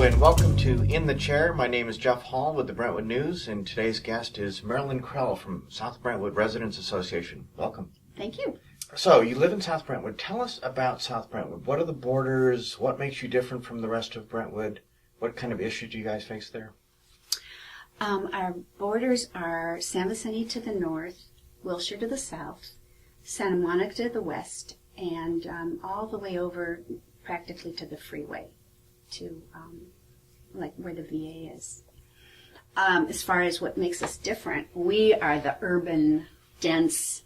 and welcome to In the Chair. My name is Jeff Hall with the Brentwood News, and today's guest is Marylin Krell from South Brentwood Residents Association. Welcome. Thank you. So, you live in South Brentwood. Tell us about South Brentwood. What are the borders? What makes you different from the rest of Brentwood? What kind of issues do you guys face there? Our borders are San Vicente to the north, Wilshire to the south, Santa Monica to the west, and all the way over practically to the freeway, to like where the VA is. As far as what makes us different, we are the urban, dense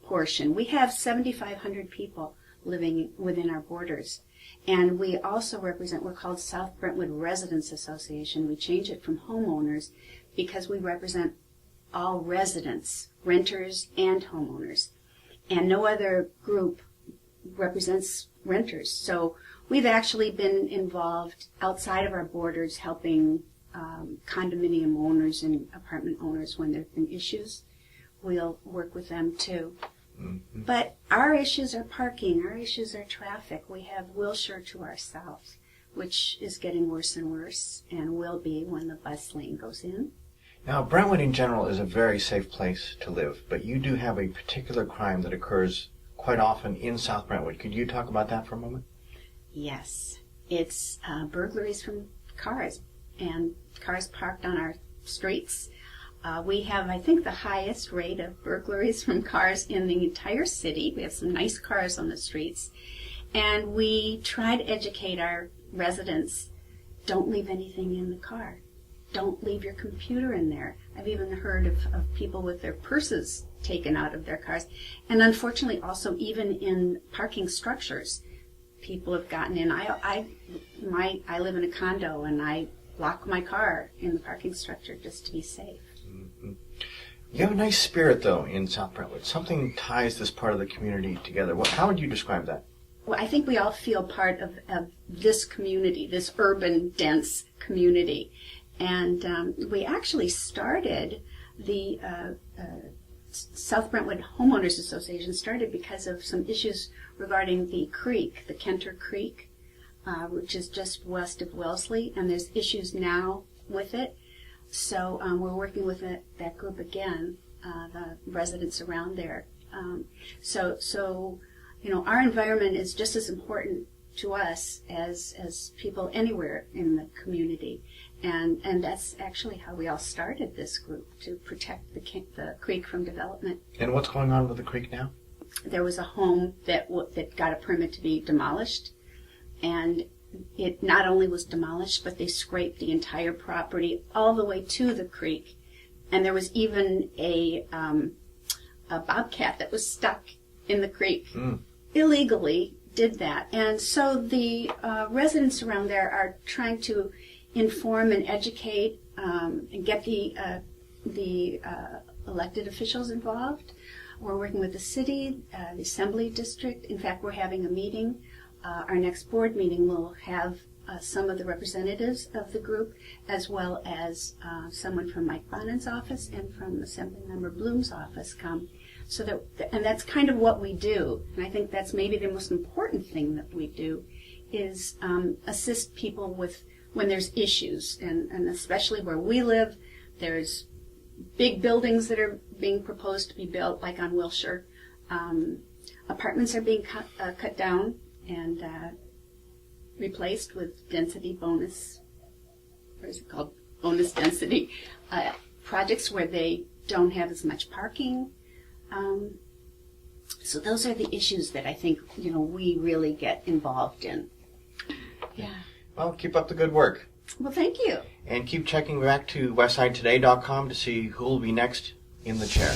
portion. We have 7,500 people living within our borders. And we also represent, we're called South Brentwood Residents Association. We change it from homeowners because we represent all residents, renters and homeowners. And no other group represents renters. So we've actually been involved outside of our borders helping condominium owners and apartment owners when there have been issues. We'll work with them too. Mm-hmm. But our issues are parking, our issues are traffic. We have Wilshire to our south, which is getting worse and worse, and will be when the bus lane goes in. Now, Brentwood in general is a very safe place to live, but you do have a particular crime that occurs quite often in South Brentwood. Could you talk about that for a moment? Yes. It's burglaries from cars, and cars parked on our streets. We have, I think, the highest rate of burglaries from cars in the entire city. We have some nice cars on the streets. And we try to educate our residents, don't leave anything in the car. Don't leave your computer in there. I've even heard of people with their purses taken out of their cars. And unfortunately, also even in parking structures, people have gotten in. I live in a condo, and I lock my car in the parking structure just to be safe. Mm-hmm. You have a nice spirit, though, in South Brentwood. Something ties this part of the community together. How would you describe that? Well, I think we all feel part of this community, this urban, dense community. And we actually started the South Brentwood Homeowners Association started because of some issues regarding the creek, the Kenter Creek, which is just west of Wellesley, and there's issues now with it. So we're working with that group again, the residents around there. So you know, our environment is just as important to us as people anywhere in the community, and that's actually how we all started this group, to protect the creek from development. And what's going on with the creek now? There was a home that got a permit to be demolished, and it not only was demolished, but they scraped the entire property all the way to the creek, and there was even a bobcat that was stuck in the creek. Illegally did that. And so the residents around there are trying to inform and educate and get the elected officials involved. We're working with the city, the assembly district. In fact, we're having a meeting. Our next board meeting will have some of the representatives of the group, as well as someone from Mike Bonnen's office and from Assemblymember Bloom's office come. And that's kind of what we do. And I think that's maybe the most important thing that we do is assist people with when there's issues. And especially where we live, there's big buildings that are being proposed to be built, like on Wilshire. Apartments are being cut down and replaced with density bonus, what is it called? Bonus density. Projects where they don't have as much parking. So those are the issues that I think, you know, we really get involved in. Yeah. Well, keep up the good work. Well, thank you. And keep checking back to westsidetoday.com to see who will be next in the chair.